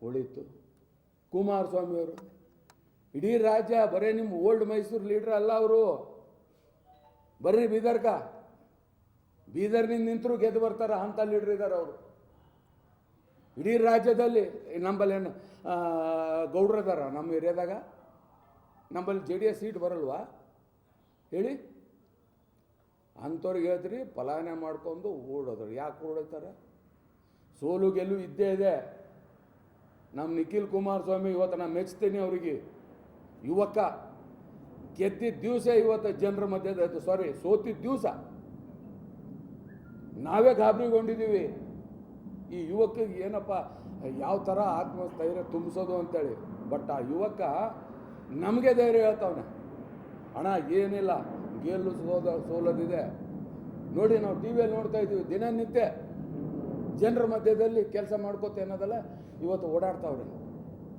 ಉಳಿತು. ಕುಮಾರಸ್ವಾಮಿಯವರು ಇಡೀ ರಾಜ್ಯ ಬರೀ ನಿಮ್ಮ ಓಲ್ಡ್ ಮೈಸೂರು ಲೀಡ್ರ್ ಅಲ್ಲ ಅವರು. ಬರ್ರಿ ಬೀದರ್ಗ, ಬೀದರ್ನಿಂದ ನಿಂತರೂ ಗೆದ್ದು ಬರ್ತಾರೆ ಅಂಥ ಲೀಡ್ರ್ ಇದ್ದಾರೆ ಅವರು. ಇಡೀ ರಾಜ್ಯದಲ್ಲಿ ನಂಬಲ್ಲೇನು ಗೌಡ್ರದಾರ ನಮ್ಮ ಏರಿಯಾದಾಗ? ನಂಬಲ್ಲಿ JDS ಸೀಟ್ ಬರಲ್ವಾ ಹೇಳಿ? ಅಂಥವ್ರಿಗೆ ಹೇಳ್ತೀರಿ ಪಲಾಯನ ಮಾಡ್ಕೊಂಡು ಓಡೋದ್ರು. ಯಾಕೆ ಓಡೋತಾರೆ? ಸೋಲು ಗೆಲ್ಲು ಇದ್ದೇ ಇದೆ. ನಮ್ಮ ನಿಖಿಲ್ ಕುಮಾರಸ್ವಾಮಿ ಇವತ್ತು ನಾನು ಮೆಚ್ತೀನಿ ಅವರಿಗೆ. ಯುವಕ ಗೆದ್ದಿದ್ದ ದಿವಸ ಇವತ್ತು ಜನರ ಮಧ್ಯದ ಸೋತಿದ್ದ ದಿವಸ ನಾವೇ ಗಾಬರಿಗೊಂಡಿದ್ದೀವಿ. ಈ ಯುವಕಿಗೆ ಏನಪ್ಪ ಯಾವ ಥರ ಆತ್ಮಸ್ಥೈರ್ಯ ತುಂಬಿಸೋದು ಅಂತೇಳಿ. ಬಟ್ ಆ ಯುವಕ ನಮಗೆ ಧೈರ್ಯ ಹೇಳ್ತಾವನೆ, ಅಣ್ಣ ಏನಿಲ್ಲ, ಗೆಲ್ಲು ಸೋಲೋದಿದೆ ನೋಡಿ. ನಾವು TV ನೋಡ್ತಾ ಇದ್ದೀವಿ ದಿನನಿತ್ಯ ಜನರ ಮಧ್ಯದಲ್ಲಿ ಕೆಲಸ ಮಾಡ್ಕೋತ ಅನ್ನೋದಲ್ಲ ಇವತ್ತು ಓಡಾಡ್ತಾವ್ರೆ.